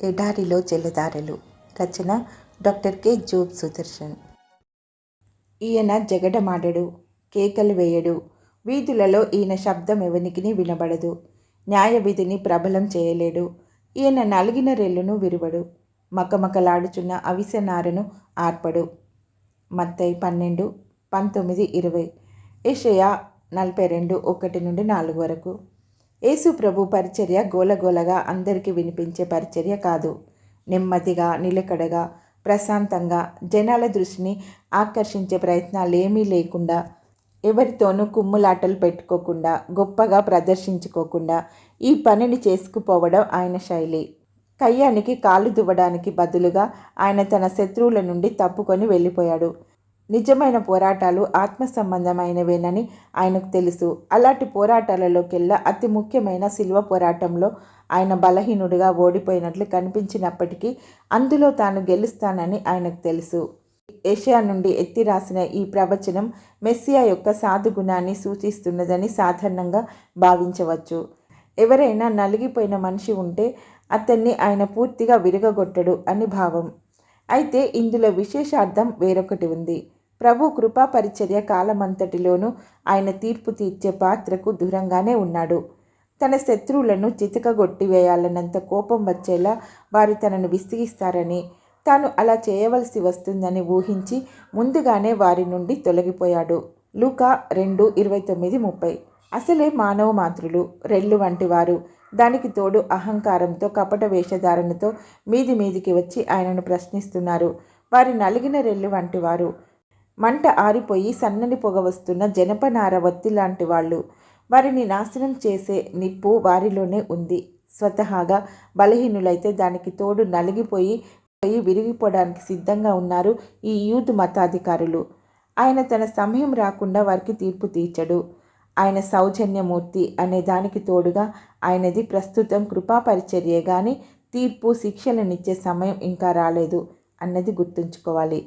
ఎడారిలో జలధారలు. రచన doctor K. Job Sudarshan. ఈయన జగడమాడడు, కేకలు వేయడు. వీధులలో ఈయన శబ్దం ఎవనికిని వినబడదు. న్యాయవిధిని ప్రబలం చేయలేడు. ఈయన నలిగిన రెల్లును విరువడు. మకమకలాడుచున్న అవిసెనారను ఆర్పడు. మత్తయి 12:19-20, యెషయా 42:1-4 వరకు. యేసు ప్రభు పరిచర్య గోలగోలగా అందరికీ వినిపించే పరిచర్య కాదు. నెమ్మదిగా, నిలకడగా, ప్రశాంతంగా, జనాల దృష్టిని ఆకర్షించే ప్రయత్నాలేమీ లేకుండా, ఎవరితోనూ కుమ్ములాటలు పెట్టుకోకుండా, గొప్పగా ప్రదర్శించుకోకుండా ఈ పనిని చేసుకుపోవడం ఆయన శైలి. కయ్యానికి కాళ్ళు దువ్వడానికి బదులుగా ఆయన తన శత్రువుల నుండి తప్పుకొని వెళ్ళిపోయాడు. నిజమైన పోరాటాలు ఆత్మ సంబంధమైనవేనని ఆయనకు తెలుసు. అలాంటి పోరాటాలలోకెల్లా అతి ముఖ్యమైన శిలువ పోరాటంలో ఆయన బలహీనుడిగా ఓడిపోయినట్లు కనిపించినప్పటికీ అందులో తాను గెలుస్తానని ఆయనకు తెలుసు. యెషయా నుండి ఎత్తి రాసిన ఈ ప్రవచనం మెస్సియా యొక్క సాధుగుణాన్ని సూచిస్తున్నదని సాధారణంగా భావించవచ్చు. ఎవరైనా నలిగిపోయిన మనిషి ఉంటే అతన్ని ఆయన పూర్తిగా విరగగొట్టడు అని భావం. అయితే ఇందులో విశేషార్థం వేరొకటి ఉంది. ప్రభు కృపా పరిచర్య కాలమంతటిలోనూ ఆయన తీర్పు తీర్చే పాత్రకు దూరంగానే ఉన్నాడు. తన శత్రువులను చితకగొట్టివేయాలన్నంత కోపం వచ్చేలా వారు తనను విసిగిస్తారని, తాను అలా చేయవలసి వస్తుందని ఊహించి ముందుగానే వారి నుండి తొలగిపోయాడు. లూకా 2:29-30. అసలే మానవ మాతృలు, రెల్లు వంటి వారు. దానికి తోడు అహంకారంతో, కపట వేషధారణతో మీదికి వచ్చి ఆయనను ప్రశ్నిస్తున్నారు. వారి నలిగిన రెల్లు వంటి వారు. మంట ఆరిపోయి సన్నని పొగ వస్తున్న జనపనార వత్తి లాంటి వాళ్ళు. వారిని నాశనం చేసే నిప్పు వారిలోనే ఉంది. స్వతహాగా బలహీనులైతే దానికి తోడు నలిగిపోయి విరిగిపోవడానికి సిద్ధంగా ఉన్నారు ఈ యూదు మతాధికారులు. ఆయన తన సమయం రాకుండా వారికి తీర్పు తీర్చడు. ఆయన సౌజన్యమూర్తి అనే దానికి తోడుగా ఆయనది ప్రస్తుతం కృపా పరిచర్యే గాని తీర్పు, శిక్షలనిచ్చే సమయం ఇంకా రాలేదు అన్నది గుర్తుంచుకోవాలి.